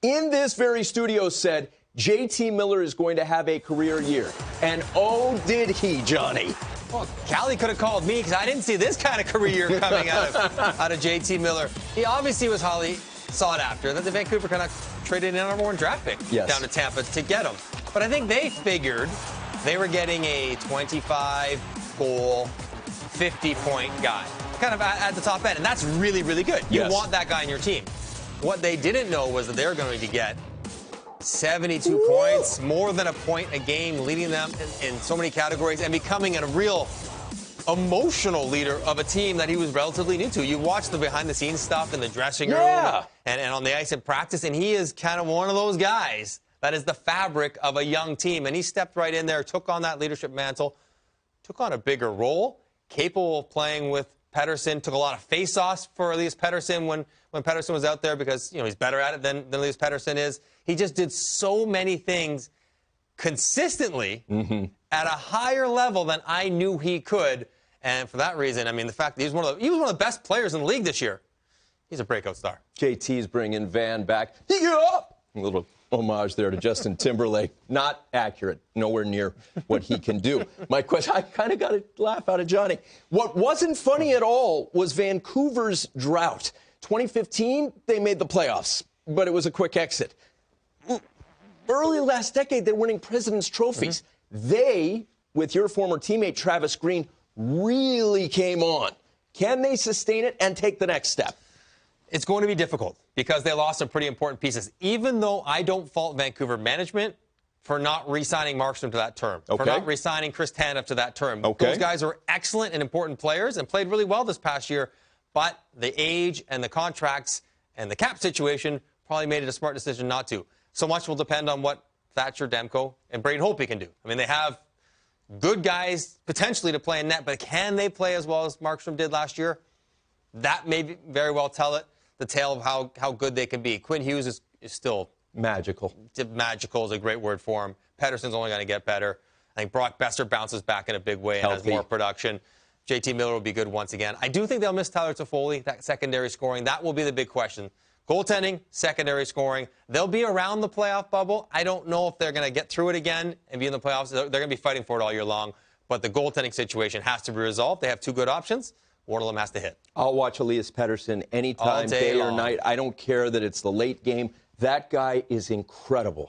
in this very studio said JT Miller is going to have a career year. And oh, did he, Johnny? Well, Callie could have called me because I didn't see this kind of career coming out of JT Miller. He obviously was highly sought after. That the Vancouver Canucks traded in a number one draft pick down to Tampa to get him. But I think they figured they were getting a 25-goal, 50-point guy, kind of at the top end. And that's really, really good. You want that guy in your team. What they didn't know was that they were going to get 72 points, more than a point a game, leading them in so many categories and becoming a real emotional leader of a team that he was relatively new to. You watch the behind-the-scenes stuff in the dressing room and on the ice in practice, and he is kind of one of those guys that is the fabric of a young team. And he stepped right in there, took on that leadership mantle, took on a bigger role, capable of playing with Pettersson, took a lot of face-offs for Elias Pettersson when Pettersson was out there because, he's better at it than Elias Pettersson is. He just did so many things consistently at a higher level than I knew he could. And for that reason, the fact that he was one of the best players in the league this year. He's a breakout star. JT's bringing Van back. A little homage there to Justin Timberlake. Not accurate. Nowhere near what he can do. My question, I kind of got a laugh out of Johnny. What wasn't funny at all was Vancouver's drought. 2015, they made the playoffs, but it was a quick exit. Early last decade, they're winning President's Trophies. They, with your former teammate Travis Green, really came on. Can they sustain it and take the next step? It's going to be difficult because they lost some pretty important pieces, even though I don't fault Vancouver management for not re-signing Markstrom to that term, for not re-signing Chris Tanev to that term. Those guys are excellent and important players and played really well this past year, but the age and the contracts and the cap situation probably made it a smart decision not to. So much will depend on what Thatcher, Demko, and Braden Holtby can do. They have good guys potentially to play in net, but can they play as well as Markstrom did last year? That may very well tell it. The tale of how good they can be. Quinn Hughes is still magical. Magical is a great word for him. Pettersson's only going to get better. I think Brock Besser bounces back in a big way and has more production. JT Miller will be good once again. I do think they'll miss Tyler Toffoli, that secondary scoring. That will be the big question. Goaltending, secondary scoring. They'll be around the playoff bubble. I don't know if they're going to get through it again and be in the playoffs. They're going to be fighting for it all year long. But the goaltending situation has to be resolved. They have two good options. One of them has to hit. I'll watch Elias Pettersson anytime, day or night. I don't care that it's the late game. That guy is incredible.